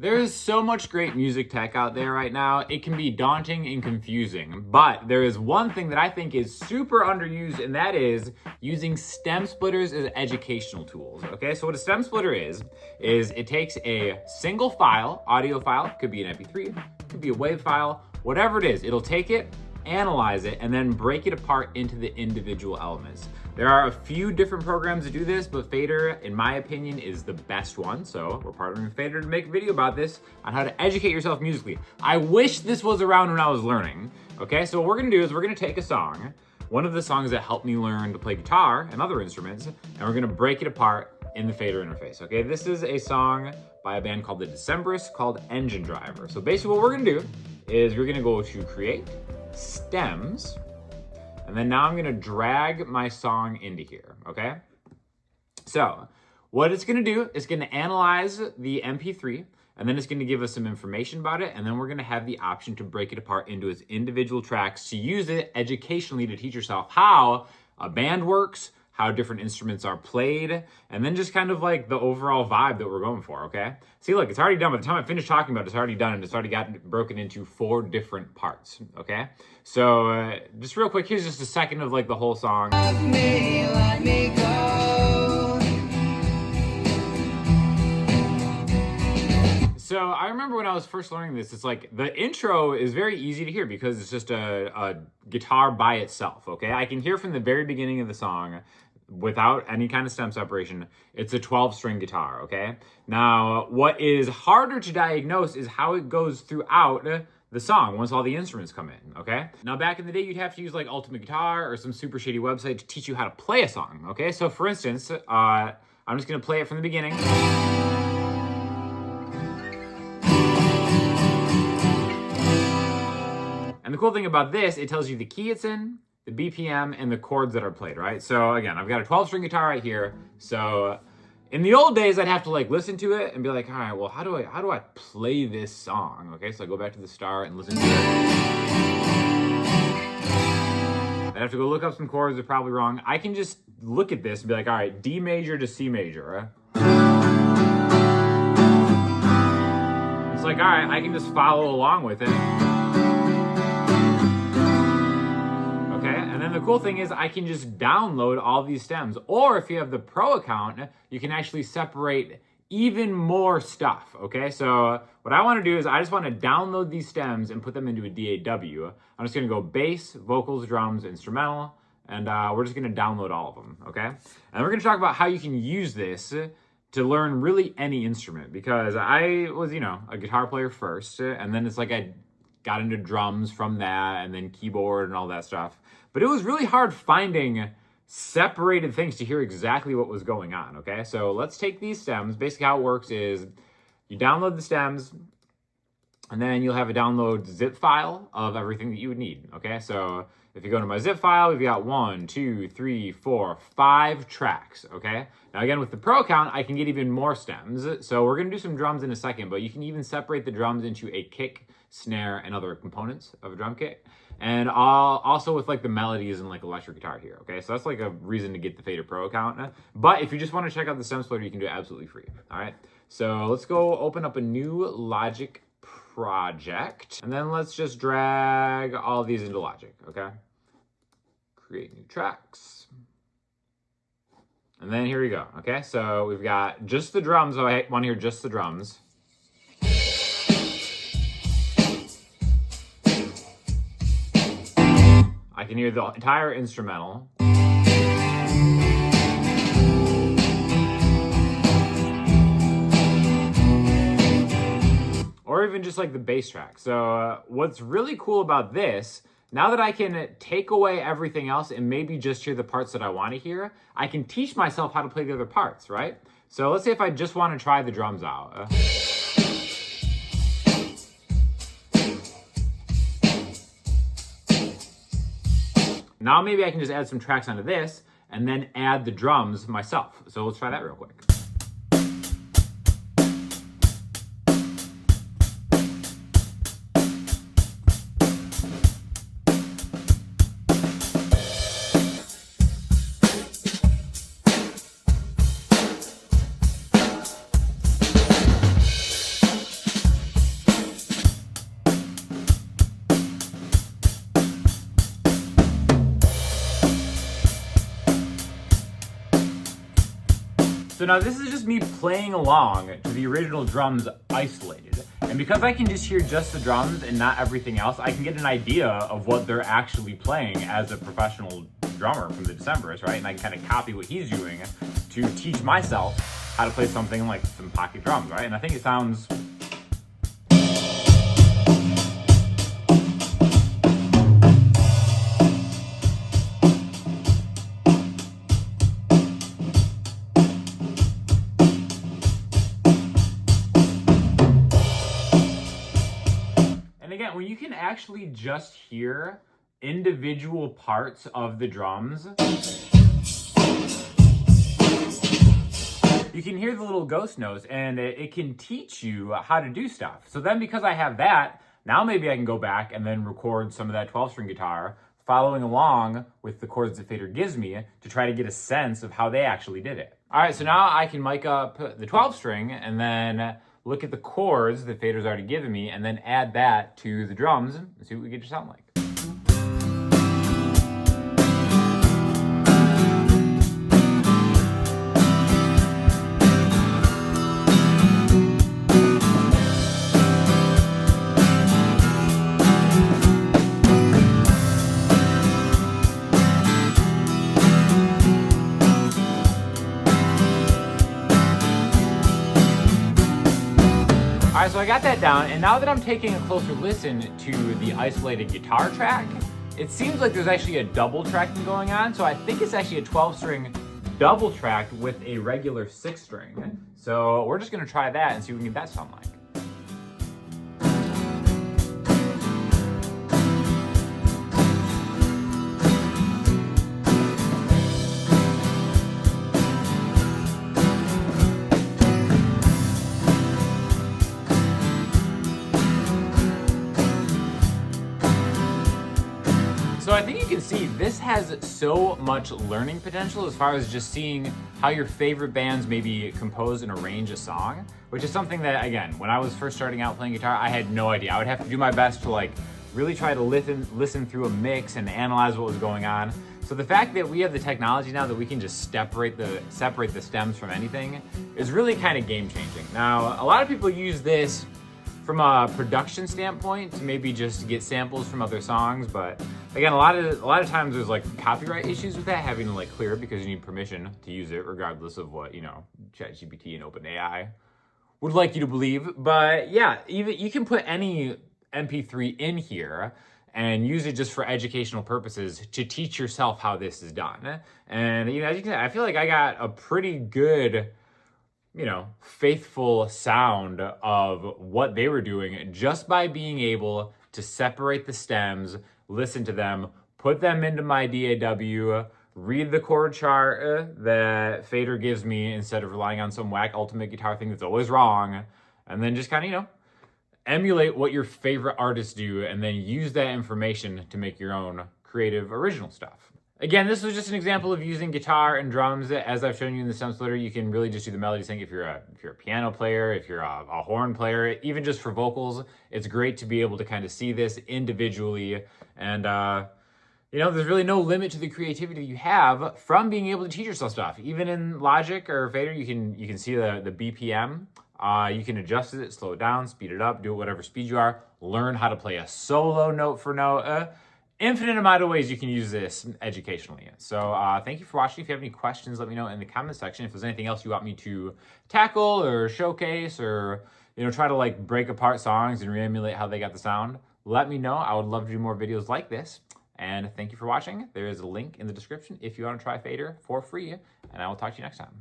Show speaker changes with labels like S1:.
S1: There's so much great music tech out there right now. It can be daunting and confusing, but there is one thing that I think is super underused, and that is using stem splitters as educational tools. Okay, so what a stem splitter is it takes a single file, audio file, could be an MP3, could be a WAV file, whatever it is, it'll take it, analyze it, and then break it apart into the individual elements. There are a few different programs that do this, but Fader, in my opinion, is the best one. So we're partnering with Fader to make a video about this on how to educate yourself musically. I wish this was around when I was learning. Okay, so what we're gonna do is we're gonna take a song, one of the songs that helped me learn to play guitar and other instruments, and we're gonna break it apart in the Fader interface. Okay, this is a song by a band called the Decemberists called Engine Driver. So basically what we're gonna do is we're gonna go to Create, Stems, and then now I'm gonna drag my song into here, okay? So what it's gonna do is gonna analyze the MP3, and then it's gonna give us some information about it, and then we're gonna have the option to break it apart into its individual tracks to use it educationally to teach yourself how a band works, how different instruments are played, and then just kind of like the overall vibe that we're going for, okay? See, look, it's already done. By the time I finish talking about it, it's already done, and it's already gotten broken into 4 different parts, okay? So just real quick, here's just a second of like the whole song.
S2: Let me go.
S1: So I remember when I was first learning this, it's like the intro is very easy to hear because it's just a guitar by itself, okay? I can hear from the very beginning of the song without any kind of stem separation, it's a 12-string guitar, okay? Now, what is harder to diagnose is how it goes throughout the song once all the instruments come in, okay? Now, back in the day, you'd have to use like Ultimate Guitar or some super shady website to teach you how to play a song, okay? So for instance, I'm just gonna play it from the beginning. And the cool thing about this, it tells you the key it's in, the BPM, and the chords that are played, right? So again, I've got a 12-string guitar right here. So in the old days, I'd have to like listen to it and be like, all right, well, how do I play this song? Okay, so I go back to the start and listen to it. I'd have to go look up some chords that are probably wrong. I can just look at this and be like, all right, D major to C major. It's like, all right, I can just follow along with it. And then the cool thing is I can just download all these stems. Or if you have the Pro account, you can actually separate even more stuff, okay? So what I wanna do is I just wanna download these stems and put them into a DAW. I'm just gonna go bass, vocals, drums, instrumental, and we're just gonna download all of them, okay? And we're gonna talk about how you can use this to learn really any instrument, because I was, a guitar player first, and then it's like I got into drums from that, and then keyboard and all that stuff. But it was really hard finding separated things to hear exactly what was going on, okay? So let's take these stems. Basically how it works is you download the stems, and then you'll have a download zip file of everything that you would need, okay? So if you go to my zip file, we've got 1, 2, 3, 4, 5 tracks, okay? Now again, with the Pro account, I can get even more stems. So we're gonna do some drums in a second, but you can even separate the drums into a kick, snare, and other components of a drum kit. And also with like the melodies and like electric guitar here, okay? So that's like a reason to get the Fader Pro account. But if you just want to check out the stem splitter, you can do it absolutely free, all right? So let's go open up a new Logic project. And then let's just drag all of these into Logic, okay? Create new tracks. And then here we go, okay? So we've got just the drums. So I want to hear just the drums. I can hear the entire instrumental. Or even just like the bass track. So what's really cool about this, now that I can take away everything else and maybe just hear the parts that I want to hear, I can teach myself how to play the other parts, right? So let's say if I just want to try the drums out. Now maybe I can just add some tracks onto this and then add the drums myself. So let's try that real quick. So now this is just me playing along to the original drums isolated. And because I can just hear just the drums and not everything else, I can get an idea of what they're actually playing as a professional drummer from the Decemberists, right? And I can kind of copy what he's doing to teach myself how to play something like some pocket drums, right? And I think it sounds... And again, when you can actually just hear individual parts of the drums, you can hear the little ghost notes, and it can teach you how to do stuff. So then because I have that, now maybe I can go back and then record some of that 12-string guitar, following along with the chords that Fader gives me to try to get a sense of how they actually did it. All right, so now I can mic up the 12-string and then look at the chords that Fader's already given me and then add that to the drums and see what we get to sound like. All right, so I got that down, and now that I'm taking a closer listen to the isolated guitar track, it seems like there's actually a double tracking going on, so I think it's actually a 12-string double tracked with a regular 6-string. So we're just gonna try that and see what we can get that sound like. So I think you can see this has so much learning potential as far as just seeing how your favorite bands maybe compose and arrange a song, which is something that, again, when I was first starting out playing guitar, I had no idea. I would have to do my best to like really try to listen through a mix and analyze what was going on. So the fact that we have the technology now that we can just separate the stems from anything is really kind of game changing. Now, a lot of people use this from a production standpoint to maybe just get samples from other songs, but again, a lot of times there's like copyright issues with that, having to like clear it because you need permission to use it regardless of what, you know, ChatGPT and OpenAI would like you to believe. But yeah, even you can put any MP3 in here and use it just for educational purposes to teach yourself how this is done. And you know, as you can see, I feel like I got a pretty good, you know, faithful sound of what they were doing just by being able to separate the stems, listen to them, put them into my DAW, read the chord chart that Fader gives me instead of relying on some whack ultimate guitar thing that's always wrong, and then just kind of, you know, emulate what your favorite artists do and then use that information to make your own creative original stuff. Again, this was just an example of using guitar and drums. As I've shown you in the stem splitter, you can really just do the melody sync if you're a piano player, if you're a horn player, even just for vocals. It's great to be able to kind of see this individually. And, you know, there's really no limit to the creativity you have from being able to teach yourself stuff. Even in Logic or Fader, you can see the BPM. You can adjust it, slow it down, speed it up, do it whatever speed you are. Learn how to play a solo note for note. Infinite amount of ways you can use this educationally. So thank you for watching. If you have any questions, let me know in the comment section. If there's anything else you want me to tackle or showcase or, you know, try to like break apart songs and re-emulate how they got the sound, let me know. I would love to do more videos like this. And thank you for watching. There is a link in the description if you want to try Fader for free. And I will talk to you next time.